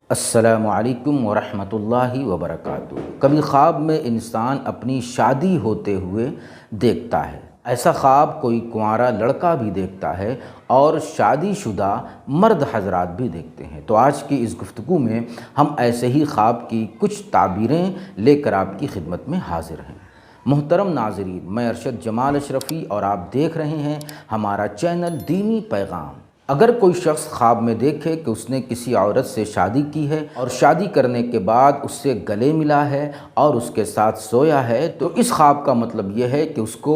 السلام علیکم ورحمۃ اللہ وبرکاتہ۔ کبھی خواب میں انسان اپنی شادی ہوتے ہوئے دیکھتا ہے۔ ایسا خواب کوئی کنوارا لڑکا بھی دیکھتا ہے اور شادی شدہ مرد حضرات بھی دیکھتے ہیں۔ تو آج کی اس گفتگو میں ہم ایسے ہی خواب کی کچھ تعبیریں لے کر آپ کی خدمت میں حاضر ہیں۔ محترم ناظرین، میں ارشد جمال اشرفی اور آپ دیکھ رہے ہیں ہمارا چینل دینی پیغام۔ اگر کوئی شخص خواب میں دیکھے کہ اس نے کسی عورت سے شادی کی ہے اور شادی کرنے کے بعد اس سے گلے ملا ہے اور اس کے ساتھ سویا ہے، تو اس خواب کا مطلب یہ ہے کہ اس کو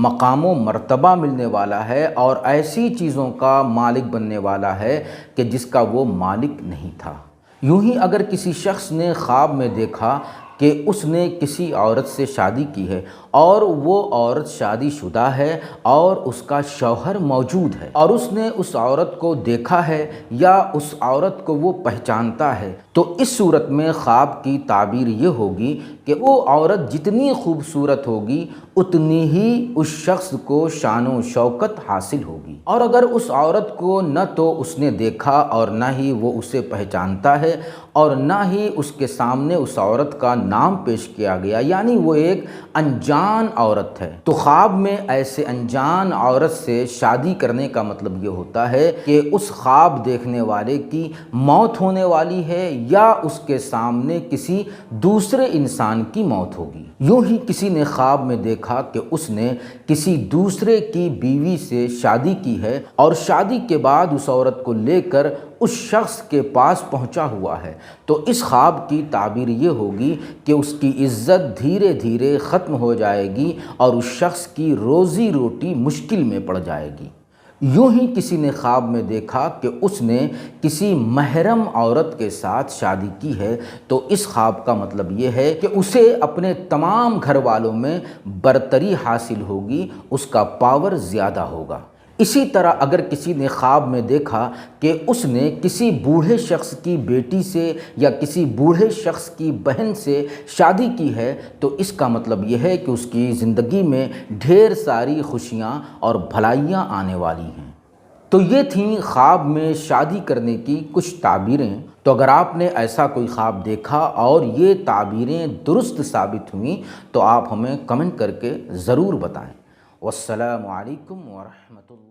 مقام و مرتبہ ملنے والا ہے اور ایسی چیزوں کا مالک بننے والا ہے کہ جس کا وہ مالک نہیں تھا۔ یوں ہی اگر کسی شخص نے خواب میں دیکھا کہ اس نے کسی عورت سے شادی کی ہے اور وہ عورت شادی شدہ ہے اور اس کا شوہر موجود ہے اور اس نے اس عورت کو دیکھا ہے یا اس عورت کو وہ پہچانتا ہے، تو اس صورت میں خواب کی تعبیر یہ ہوگی کہ وہ عورت جتنی خوبصورت ہوگی اتنی ہی اس شخص کو شان و شوکت حاصل ہوگی، اور اگر اس عورت کو نہ تو اس نے دیکھا اور نہ ہی وہ اسے پہچانتا ہے اور نہ ہی اس کے سامنے اس عورت کا نام پیش کیا گیا، یعنی وہ ایک انجان عورت ہے، تو خواب میں ایسے انجان عورت سے شادی کرنے کا مطلب یہ ہوتا ہے کہ اس خواب دیکھنے والے کی موت ہونے والی ہے یا اس کے سامنے کسی دوسرے انسان کی موت ہوگی۔ یوں ہی کسی نے خواب میں دیکھا کہ اس نے کسی دوسرے کی بیوی سے شادی کی ہے اور شادی کے بعد اس عورت کو لے کر اس شخص کے پاس پہنچا ہوا ہے، تو اس خواب کی تعبیر یہ ہوگی کہ اس کی عزت دھیرے دھیرے ختم ہو جائے گی اور اس شخص کی روزی روٹی مشکل میں پڑ جائے گی۔ یوں ہی کسی نے خواب میں دیکھا کہ اس نے کسی محرم عورت کے ساتھ شادی کی ہے، تو اس خواب کا مطلب یہ ہے کہ اسے اپنے تمام گھر والوں میں برتری حاصل ہوگی، اس کا پاور زیادہ ہوگا۔ اسی طرح اگر کسی نے خواب میں دیکھا کہ اس نے کسی بوڑھے شخص کی بیٹی سے یا کسی بوڑھے شخص کی بہن سے شادی کی ہے، تو اس کا مطلب یہ ہے کہ اس کی زندگی میں ڈھیر ساری خوشیاں اور بھلائیاں آنے والی ہیں۔ تو یہ تھیں خواب میں شادی کرنے کی کچھ تعبیریں۔ تو اگر آپ نے ایسا کوئی خواب دیکھا اور یہ تعبیریں درست ثابت ہوئیں تو آپ ہمیں کمنٹ کر کے ضرور بتائیں۔ والسلام علیکم ورحمۃ اللہ۔